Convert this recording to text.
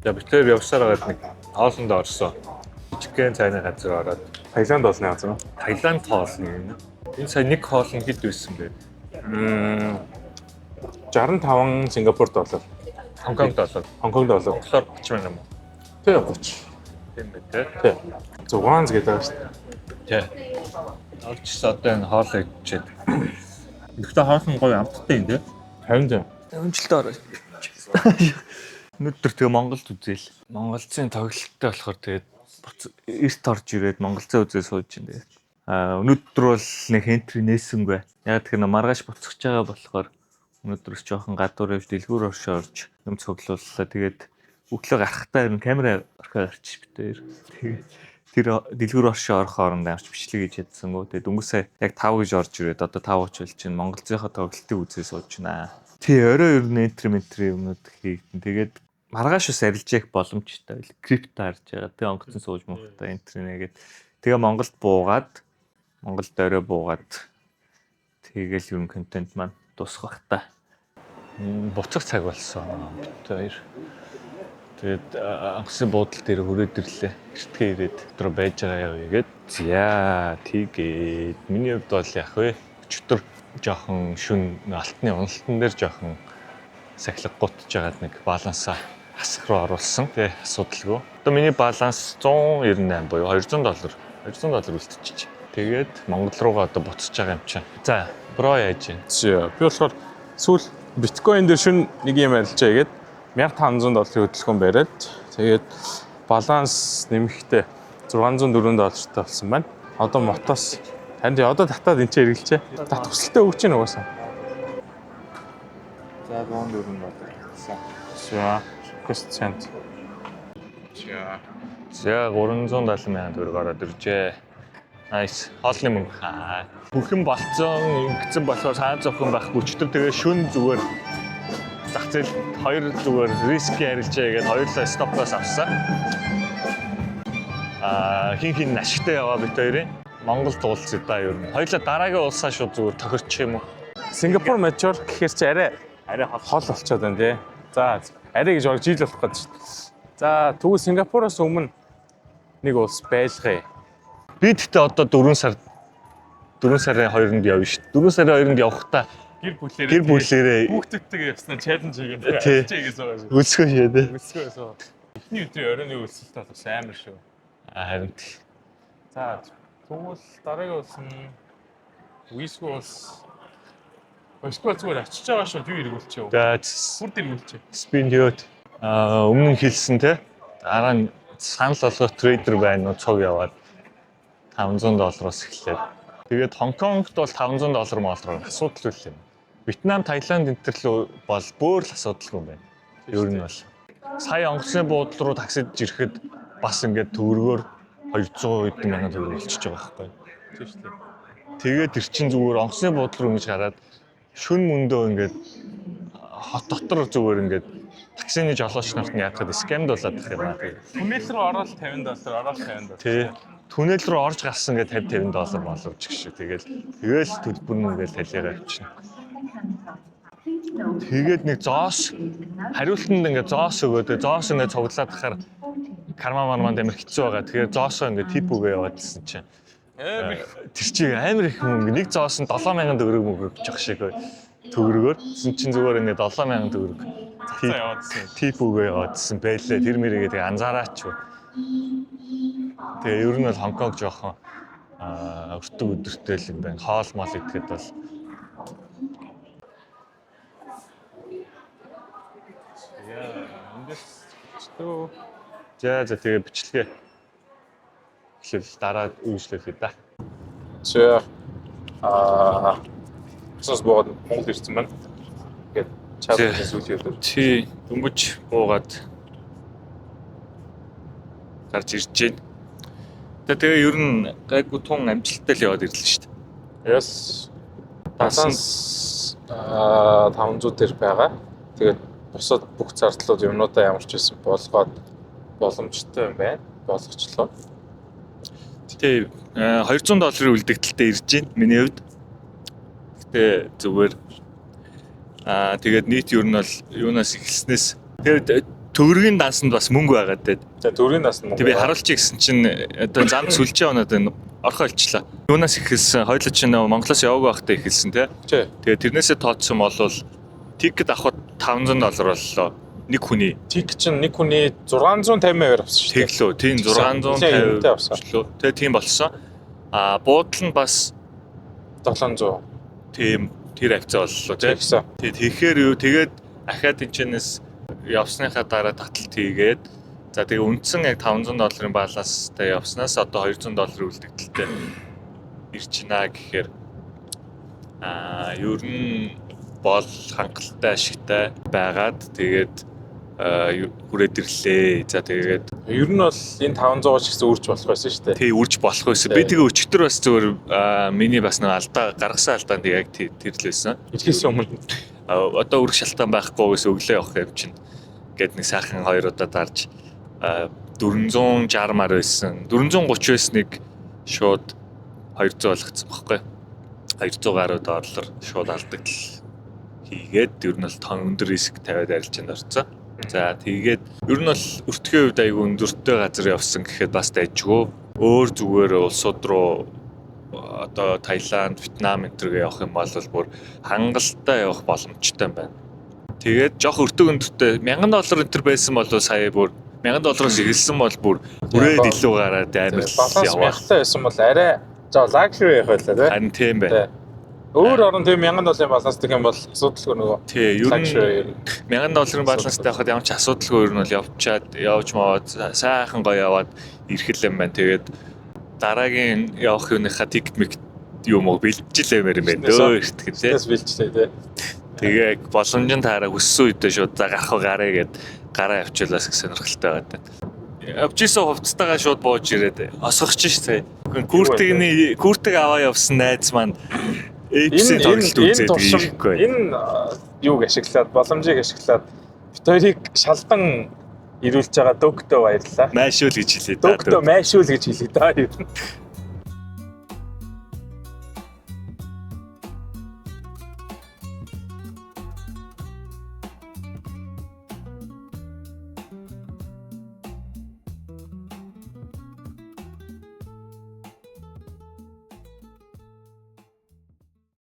За битээр явсаар байгаа нэг хоолнд орсон. Жижигхэн цайны газар ороод Таиланд олны газар уу? Таиланд хоолны юм. Энэ сая нэг хоол нь хэд байсан бэ? 65 Сингапур доллар. Хонконг доллар. Хонконг доллар. Тэгэхээр 30 мянган юм. Тэ 30. Тийм бэ те. Тэ. 6 гэдэг байгаа шүү дээ. Тий. Авчиж одоо энэ хоол ичээд. Ихтэй хоосон гоё амттай юм тий. Харин тийм. Өнжилтөө ороо. Өнөөдөр тэгээ Монголд үзээл. Монголцын тоглолттой болохоор тэгээд эрт орж ирээд Монголцоо үзээ сууж ин тэгээд. Өнөөдөр бол нэг хентри нээсэнгүй. Яг тэгэхээр маргааш буцаж байгаа болохоор өнөөдрөөс жоохон гадуур явж дэлгүүр оршоо орж юм цуглууллаа. Тэгээд өглөө гарахтаа ер нь камера орхиод орчих битээр. Тэгээд тэр дэлгүүр оршоо орох хооронд авч бичлэг хийж ядсангүй. Тэгээд өнгөсөө яг 5 гэж орж ирээд одоо 5 болж бол чинь Монголцынхаа тоглолтыг үзээ сууж байна. Тий, орой ер нь энтри юмнууд хийгдэн. Тэгээд маргааш ус арилжих боломжтой. Крипто харж байгаа. Тэгээ онгоцон сууж мөхтэй энтри нэгээд тэгээ Монголд буугаад Монголд орой буугаад тэгээл ер нь контент маань дуусгах та. Буцах цаг болсон. Бит хоёр. Тэгээд онгоцны буудлын дээр хүрээд ирлээ. Эртгээ ирээд өдрөө байж байгаа яа гэгээд. За тэгээд миний хувьд бол яг вэ өчтөр жоохон шүн алтны уналтан дээр жоохон сахилга гутж байгаад нэг балансаа хасах руу оруулсан. Тэ асуудалгүй. Одоо миний баланс 198 буюу $200 үлдчихэж. Тэгээд Монгол руугаа одоо буцаж байгаа юм чинь. За, бро яаж вэ? Би болохоор сүүл биткойн дээр шин нэг юм арилжаа гээд $1500 хөдөлгөөн бариад тэгээд баланс нэмэхдээ $604 болсон байна. Одоо мотос харин одоо татаад энэ ч эргэлжээ. Тат хүсэлтээ өгч чинь угаасаа. За $400 гэсэн. За, коэффициент. За 370 мянган төгрөг ороод иржээ. Nice. Хоолны мөнгө. Бүхэн болцсон, ингэсэн болохоор цаа зовхон байхгүй. Өчтөр тэгээ шүн зүгээр зах зээл хоёр зүгээр риски арилжаа гэдэг хоёулаа стопоос авсан. Хин ашигтай яваа бит хоёрын. Монголд уулзъя да ер нь. Хоёулаа дараагийн улсаа шууд зүгээр тохирчих юм уу? Сингапур мажор гэхээр чи арай хол болчиход байна тий. За арай гэж жил болох гэж шүү дээ. За тэгвэл Сингапуроос өмнө нэг улс байлгая. Би тэгтээ одоо 4 сарын 2-нд явна шүү дээ. 4 сарын 2-нд явахдаа гэр бүлээрээ хүүхдүүдтэйгээ явснаа чаленж хийгээд чигээс байгаа шүү. үлсгөө шээ дээ. Үлсгөө байсан. Эхний өдрийн оройн үлсэлт бас амар шүү. Харин За тэгвэл дараагийн улс нь Виско улс. Виско зүгээр очиж байгаа шүү. Юу эргүүлчихв. Бүр эргүүлчихв. Спиндиот өмнө нь хэлсэн те. Дараа нь санал болгох трейдер байна уу цог яваад $500-оос эхлээд. Тэгээд Хонконгт бол $500 молроор асуудал үл юм. Вьетнам, Таиланд энтэрлөө бол бүр л асуудалгүй юм байна. Ер нь бол. Сая онгоцны буудлын руу таксид ирэхэд бас ингээд төгрөгөөр 200 мянган төгрөг болчихж байгаа байхгүй. Тийм шүү дээ. Тэгээд ир чин зүгээр онгоцны буудлын руу ингэж хараад шүн мөндөө ингээд хот дотор зүгээр ингээд таксины жолооч нарт нь яагаад скамд болоод их юм аа. Түнэл рүү ороод $50, ороод $50. Тий. Түнэл рүү орж гарсан гэдэг $50 боловч гэх шиг. Тэгэл төлбөр нь ингээл талиагаа авчихна. Тэгээд нэг зоос хариултанд ингээд зоос өгөөд зоос ингээд цуглаад тахаар карма маань амар хэцүү байгаа. Тэгэхээр зоосоо ингээд тип үгээ яваадсэн чинь. Тэр чинь амар их мөнгө. Нэг зоос нь $7,000 төгрөг мөнгө авчих шиг төгрөгөөр. Тэсэн чинь зүгээр ингээд $7,000 төгрөг тип үгээ яваадсэн байлээ. Тэр мэрийгээ тэгээ анзаараач. Тэгээ ер нь бол Хонконг жоохон өртөг өдөртэй л юм байна. Хоол мол идэхэд бол За тэгээ бичлэгээ эхлэв дараа үйлчлэх да. За цус бод Монгол ирсэн байна. Ингээд чатаас үгүй. Чи дөнгөж буугаад гарч ирж байна. Тэгээ ер нь гайгүй тун амжилттай л яваад ирлээ шүү дээ. Yes. Баланс 500 дээр байгаа. Тэгээд бусад бүх зардлууд юмнуудаа ямар ч байсан болгоод боломжтой юм байна. Болгочлоо. Тэгээ $200 үлдэгдэлтэй ирж байна миний хувьд. Гэтэ зүгээр тэгээд нийт ер нь бол юунаас эхэлснээс тэгээд төгрөгийн дансанд бас мөнгө байгаа дээ. За төрийн нас нь. Тэг би харуулчих гэсэн чинь одоо зам сүлжээ оноод энэ орхоо олчлаа. Юунаас ихэлсэн хоёул чинь Монголоос яваагүй байхдаа ихэлсэн тий. Тэгээ тэрнээсээ тооцсон бол тикет авахд $500 боллоо. Нэг хүний. Тик чинь нэг хүний 650 авсан шүү дээ. Тэглөө. Тийм 650 авсан. Тэгээ тийм болсон. Буудал нь бас 700. Тийм тэр авцаа боллоо тий. Тэгэхээр юу тэгээд ахаад энэчнээс явсныхаа дараа таталт хийгээд за тэгээ үндсэн яг $500 баланстай явснаас одоо $200 үлдэгдэлтэй ирж байна гэхээр ер нь бол хангалттай ашигтай байгаад тэгээд хүрээд ирлээ. За тэгээд ер нь бол энэ 500-аас ч гэсэн үрж болох байсан шүү дээ. Тий үрж болох байсан. Би тэгээ өчигдөр бас зөвөр миний бас нэг алдаа гаргасан алдаанд яг тэрлээсэн. Итгэсэн өмнө одоо үрг шалтгаан байхгүйгээс өглөө явах юм чинь гээд нэг сайхан 2 удаа дарж 460 мар байсан. 430 байсныг шууд 200 болгоцсон байхгүй. $200 шууд алдагдал хийгээд ер нь бол тон өндөр риск тавиад арилжаанд орцсон. За тэгээд ер нь бол өртгөө үед айгүй өндөртэй газар явсан гэхэд бас дайжгүй. Өөр зүгээр улсууд руу одоо Таиланд, Вьетнам энтергээ явах юм бол бүр хангалттай явах боломжтой байна. Тэгээд жоох өртөг өндөртэй $1000 энтер байсан бол сая бүр $1000-оос эхэлсэн бол бүр хүрээд илүү гараад амар явах. Байсан бол арай за лакшери явах байлаа тий. Харин тийм бай. Өөр орон тийм $1000 баланстай юм бол асуудалгүй нөгөө. Тий, ер нь $1000 баланстай явахад ямар ч асуудалгүй ер нь бол явж маваад сайхан гоё яваад ирэх юм байна. Тэгээд дараагийн явах юуныхаа тикет юм уу бэлтжилэмээр юм байна дөө ихтгэл тий. Бэлтжлээ тий. Тэгээ боломжийн таараа хүссэн үедээ шууд за гарах гараа гэд гараа явуулаас гэсэн сонирхолтой байдаг. Явжсэн хувцастайгаа шууд бууж ирээд осгоч ш сая. Куртэг аваа явсан найз маань эпсэн тоглолт үзээд ирэхгүй. Энэ юуг ашиглаад боломжийг ашиглаад битэрийг шалдан ирүүлж байгаа Дөгтөө баярлаа. Майшуул гэж хэлээ да. Дөгтөө майшуул гэж хэлээ да.